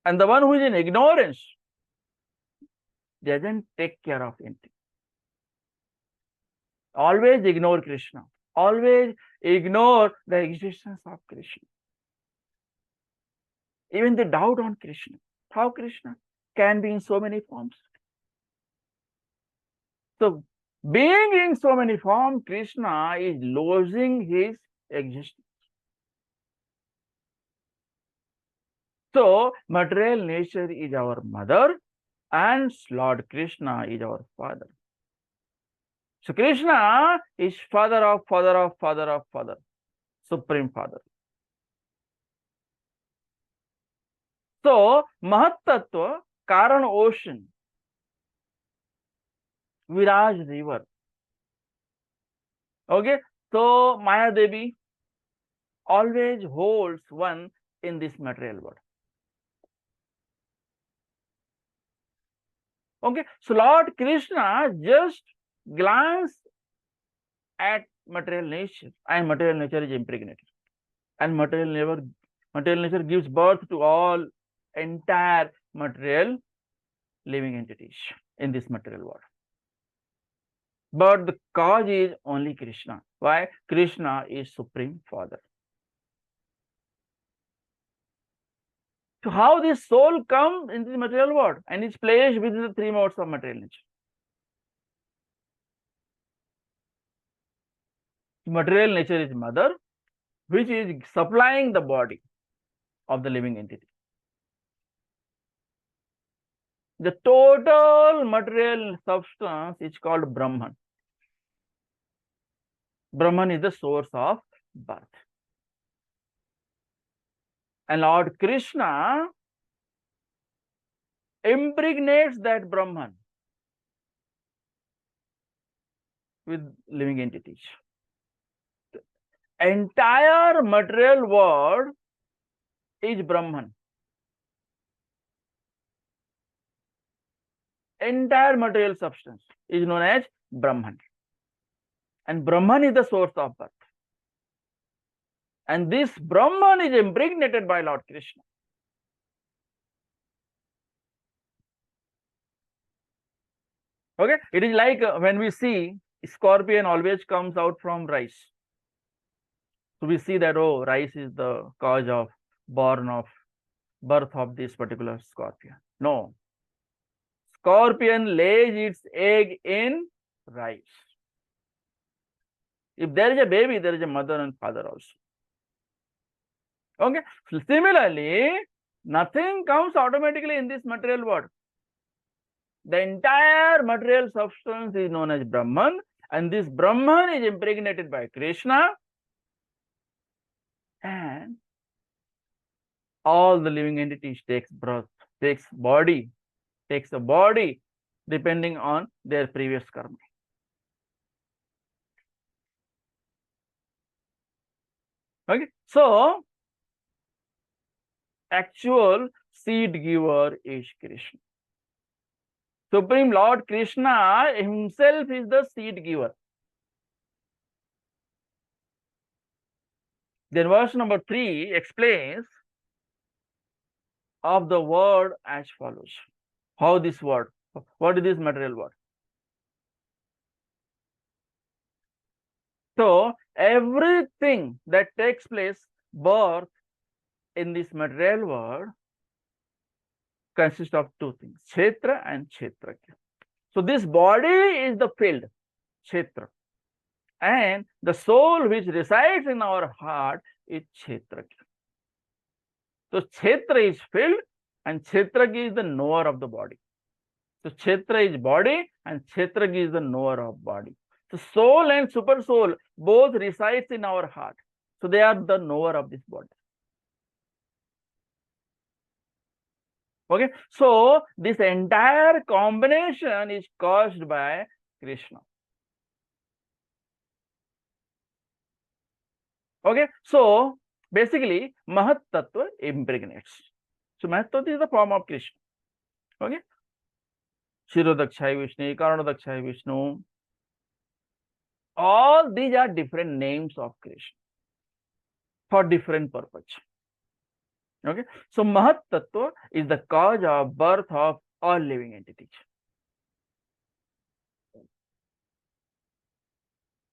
And the one who is in ignorance doesn't take care of anything. Always ignore Krishna. Always ignore the existence of Krishna. Even they doubt on Krishna. How Krishna can be in so many forms? So, being in so many forms, Krishna is losing his existence. So, material nature is our mother and Lord Krishna is our father. So, Krishna is father of father of father of father, supreme father. So, Mahat Tattva, Karan ocean, Viraj river. Okay, so Maya Devi always holds one in this material world. Okay, so Lord Krishna just glance at material nature, and material nature is impregnated, and material nature gives birth to all entire material living entities in this material world. But the cause is only Krishna. Why? Krishna is Supreme Father. So how this soul comes into the material world and is placed within the three modes of material nature? Material nature is mother, which is supplying the body of the living entity. The total material substance is called Brahman. Brahman is the source of birth. And Lord Krishna impregnates that Brahman with living entities. The entire material world is Brahman. Entire material substance is known as Brahman. And Brahman is the source of birth. And this Brahman is impregnated by Lord Krishna. Okay, it is like when we see scorpion always comes out from rice. So we see that, oh, rice is the cause of birth of this particular scorpion. No. Scorpion lays its egg in rice. If there is a baby, there is a mother and father also. Okay. So similarly, nothing comes automatically in this material world. The entire material substance is known as Brahman, and this Brahman is impregnated by Krishna, and all the living entities takes birth, takes a body depending on their previous karma. Okay, so actual seed giver is Krishna. Supreme Lord Krishna himself is the seed giver. Then verse number 3 explains of the word as follows. How this word, what is this material word? So everything that takes place, birth in this material world, consists of two things, Kshetra and Kshetrakya. So this body is the field, Kshetra, and the soul which resides in our heart is Kshetrakya. So Kshetra is field and Kshetrakya is the knower of the body. So Kshetra is body and Kshetrakya is the knower of body. So soul and super soul both resides in our heart. So they are the knower of this body. Okay, so this entire combination is caused by Krishna. Okay, so basically Mahat Tattva impregnates. So Mahat Tattva is the form of Krishna. Okay, Shirodakshai Vishnu, Karanodakshai Vishnu. All these are different names of Krishna for different purpose. Okay, so Mahat Tattva is the cause of birth of all living entities.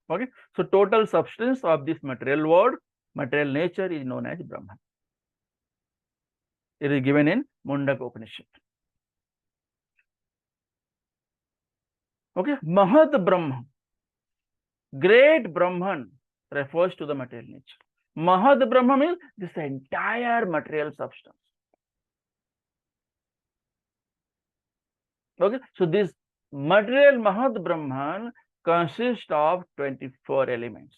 Okay, so total substance of this material world, material nature is known as Brahman. It is given in Mundaka Upanishad. Okay, Mahat Brahma, great Brahman refers to the material nature. Mahat Brahma means this entire material substance. Okay, so this material Mahat Brahman consists of 24 elements,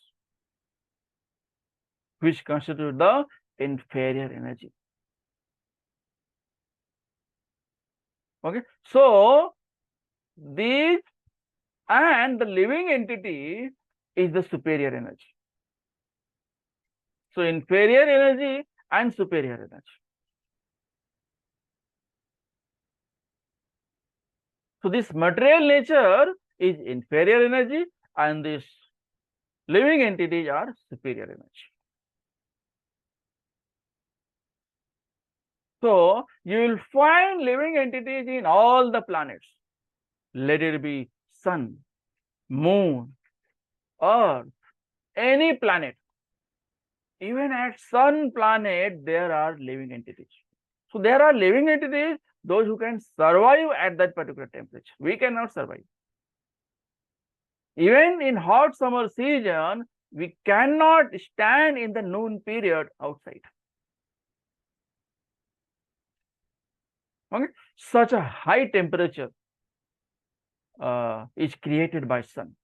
which constitute the inferior energy. Okay, so these and the living entity is the superior energy. So inferior energy and superior energy. So this material nature is inferior energy and this living entities are superior energy. So you will find living entities in all the planets. Let it be sun, moon, earth, any planet. Even at sun planet, there are living entities. So there are living entities, those who can survive at that particular temperature. We cannot survive. Even in hot summer season, we cannot stand in the noon period outside. Okay, such a high temperature is created by sun.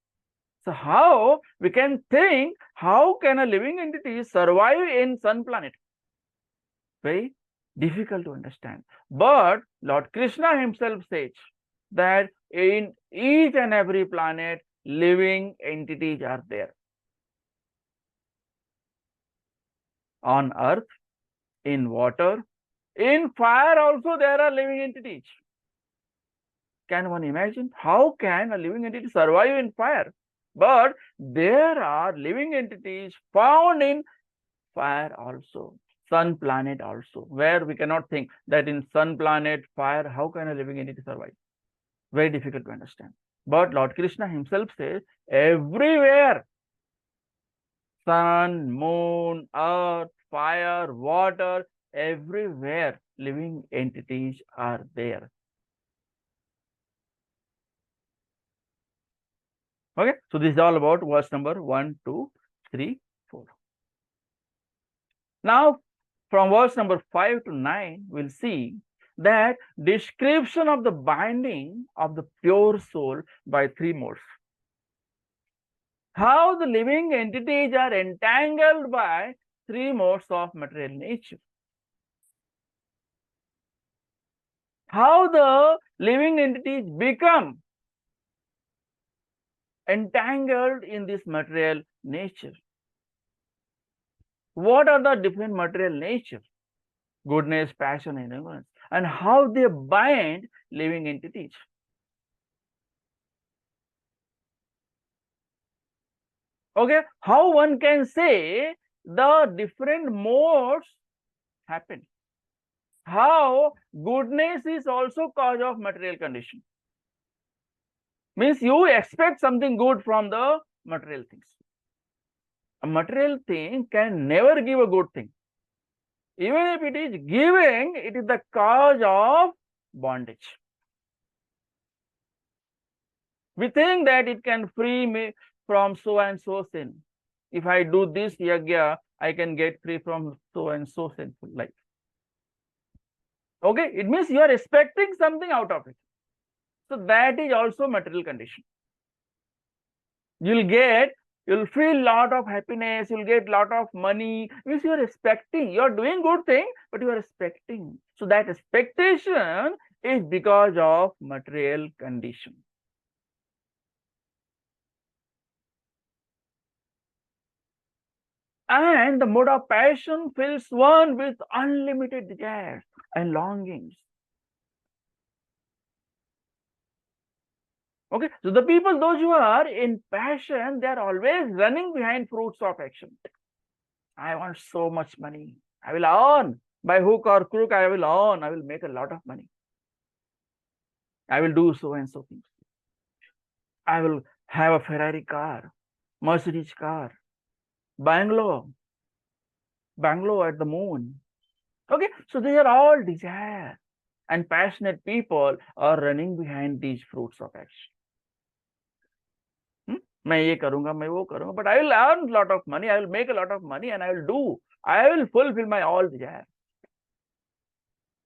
So how we can think, how can a living entity survive in sun planet? Very difficult to understand. But Lord Krishna himself says that in each and every planet, living entities are there. On earth, in water, in fire also there are living entities. Can one imagine? How can a living entity survive in fire? But there are living entities found in fire also, sun planet also, where we cannot think that in sun planet, fire, how can a living entity survive? Very difficult to understand. But Lord Krishna himself says, everywhere, sun, moon, earth, fire, water, everywhere living entities are there. Okay, so this is all about verse number 1, 2, 3, 4. Now, from verse number 5 to 9, we'll see that description of the binding of the pure soul by three modes. How the living entities are entangled by three modes of material nature. How the living entities become entangled in this material nature. What are the different material nature? Goodness, passion, and ignorance. And how they bind living entities. Okay, how one can say the different modes happen. How goodness is also cause of material condition. Means you expect something good from the material things. A material thing can never give a good thing. Even if it is giving, it is the cause of bondage. We think that it can free me from so and so sin. If I do this yagya, I can get free from so and so sinful life. Okay, it means you are expecting something out of it. So that is also material condition. You'll feel lot of happiness, you'll get lot of money, means you are expecting, you are doing good thing, but you are expecting. So that expectation is because of material condition. And the mode of passion fills one with unlimited desires and longings. Okay, so the people, those who are in passion, they are always running behind fruits of action. I want so much money. I will earn by hook or crook. I will earn. I will make a lot of money. I will do so and so things. I will have a Ferrari car, Mercedes car, Bangalore at the moon. Okay, so these are all desire, and passionate people are running behind these fruits of action. मैं ये करूंगा, मैं वो करूंगा, but I will earn a lot of money, I will make a lot of money, and I will fulfill my all desire.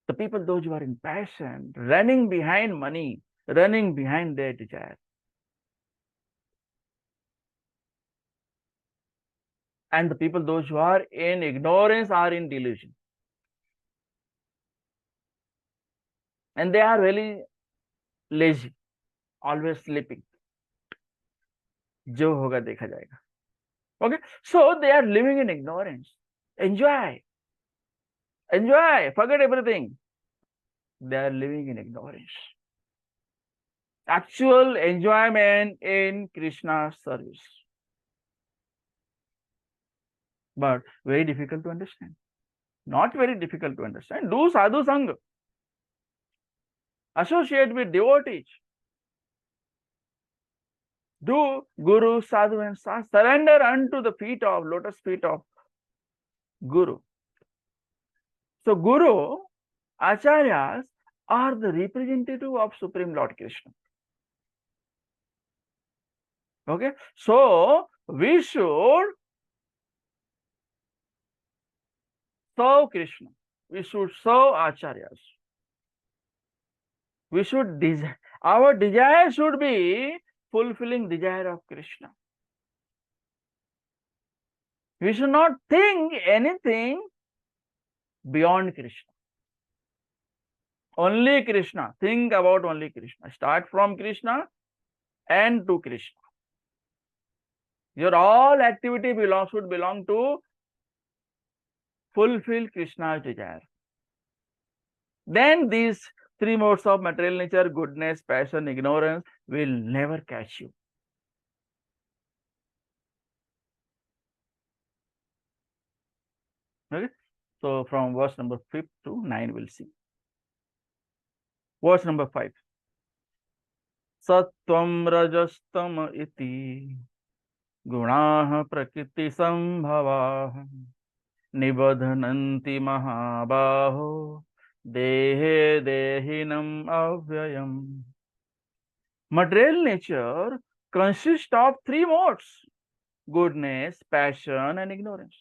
The people, those who are in passion, running behind money, running behind their desire. And the people, those who are in ignorance, are in delusion. And they are really lazy, always sleeping. जो होगा देखा जाएगा. Okay, so they are living in ignorance. Enjoy, forget everything. They are living in ignorance. Actual enjoyment in Krishna's service. But very difficult to understand. Not very difficult to understand. Do sadhu sangha. Associate with devotees. Do Guru, Sadhu and Sas. Surrender unto the lotus feet of Guru. So Guru, Acharyas are the representative of Supreme Lord Krishna. Okay, so we should serve Krishna. We should serve Acharyas. We should our desire should be fulfilling desire of Krishna. We should not think anything beyond Krishna. Only Krishna. Think about only Krishna. Start from Krishna and to Krishna. Your all activity should belong to fulfill Krishna's desire. Then these three modes of material nature, goodness, passion, ignorance, will never catch you. Okay? So from verse number 5 to 9, we'll see. Verse number 5. Sattvam rajastam iti gunaha prakriti sambhavaha nibadhananti mahabaho dehe dehinam avyayam. Material nature consists of three modes: goodness, passion, and ignorance.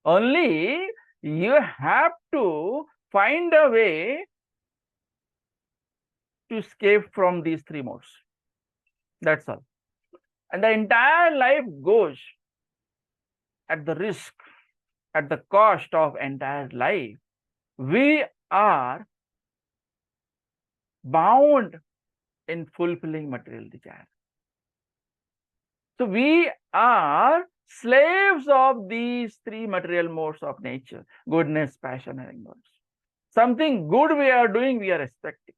Only you have to find a way to escape from these three modes. That's all. And the entire life goes at the risk, at the cost of entire life. We are bound in fulfilling material desire. So we are slaves of these three material modes of nature: goodness, passion, and ignorance. Something good we are doing, we are expecting.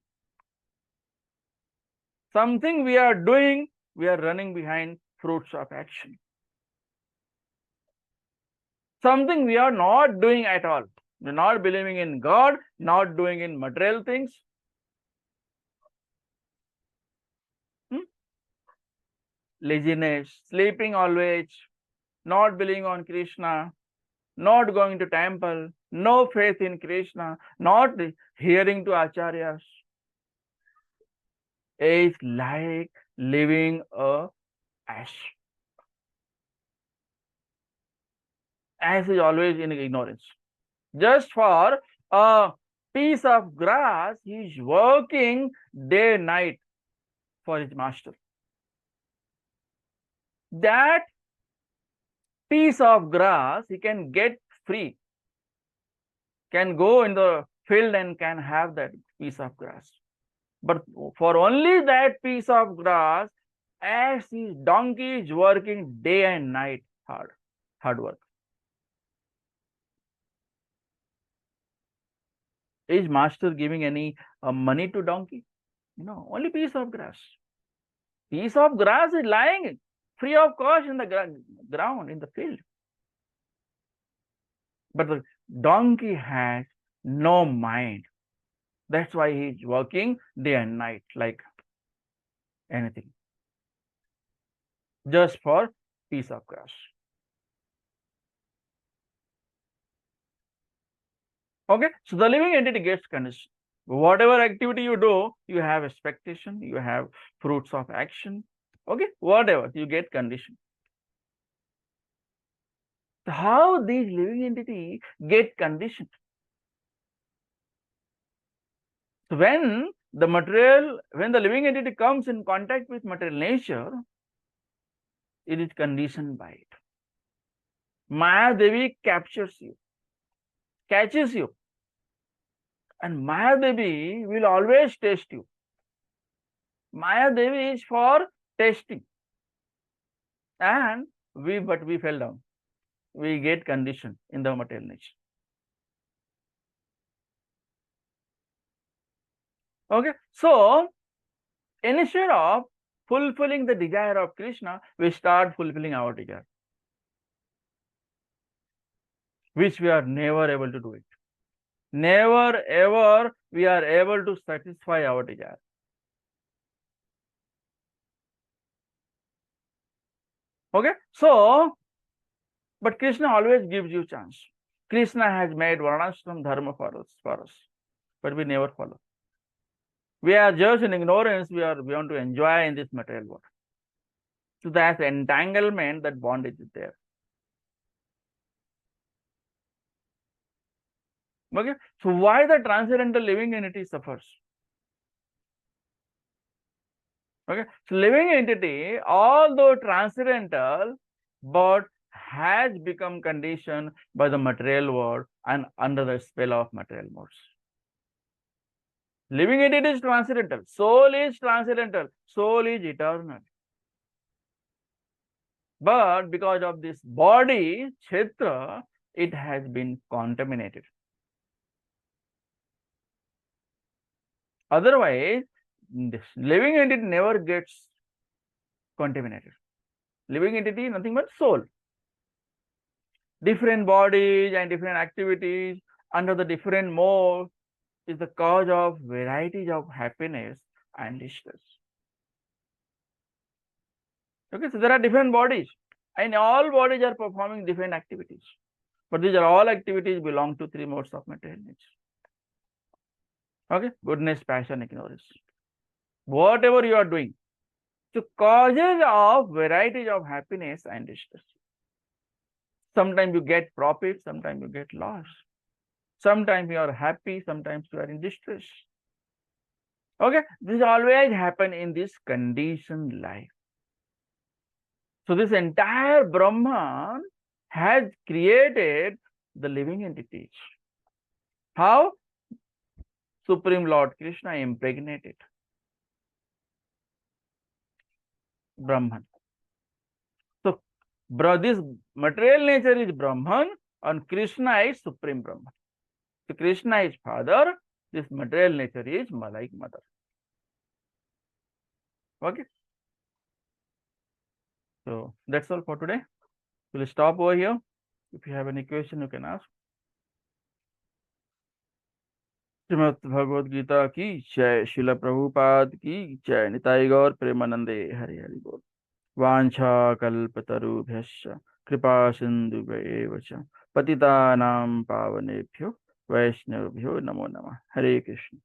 Something we are doing, we are running behind fruits of action. Something we are not doing at all. We're not believing in God, not doing in material things. Laziness, sleeping always, not believing on Krishna, not going to temple, no faith in Krishna, not hearing to Acharyas, is like living a ash. Ash is always in ignorance. Just for a piece of grass, he is working day and night for his master. That piece of grass he can get free, can go in the field and can have that piece of grass. But for only that piece of grass, as his donkey is working day and night, hard work. Is master giving any money to donkey? No, only piece of grass. Piece of grass is lying free of cost in the ground, in the field. But the donkey has no mind. That's why he is working day and night like anything, just for piece of grass. Okay, so the living entity gets conditioned. Whatever activity you do, you have expectation, you have fruits of action. Okay, whatever, you get conditioned. So how these living entities get conditioned? So when the living entity comes in contact with material nature, it is conditioned by it. Maya Devi captures you, catches you, and Maya Devi will always test you. Maya Devi is for testing, and we fell down. We get conditioned in the material nature. Okay, so instead of fulfilling the desire of Krishna, we start fulfilling our desire, which we are never able to do it. Never ever we are able to satisfy our desire. Okay, so but Krishna always gives you chance. Krishna has made varnashram dharma for us, but we never follow. We are just in ignorance. We want to enjoy in this material world. So that's entanglement, that bondage is there. Okay, so why the transcendental living entity suffers? Okay, so living entity, although transcendental, but has become conditioned by the material world and under the spell of material modes. Living entity is transcendental, soul is transcendental, soul is eternal. But because of this body, Kshetra, it has been contaminated. Otherwise, this living entity never gets contaminated. Living entity is nothing but soul. Different bodies and different activities under the different modes is the cause of varieties of happiness and distress. Okay, so there are different bodies, and all bodies are performing different activities. But these are all activities belong to three modes of material nature. Okay, goodness, passion, ignorance. Whatever you are doing, so causes of varieties of happiness and distress. Sometimes you get profit, sometimes you get loss. Sometimes you are happy, sometimes you are in distress. Okay, this always happen in this conditioned life. So this entire Brahman has created the living entities. How? Supreme Lord Krishna impregnated Brahman. So this material nature is Brahman and Krishna is Supreme Brahman. So Krishna is father, this material nature is like mother. Okay. So that's all for today. We'll stop over here. If you have any question, you can ask. Shrimad Bhagavad Gita की जय, श्रील प्रभुपाद की जय, निताई गौर प्रेमानंदे, हरि हरि बोल। वांछा कल्पतरुभ्यश्च कृपा सिन्धुभ्येव च पतितानां पावनेभ्यो वैष्णवेभ्यो नमो नमः। हरे कृष्ण।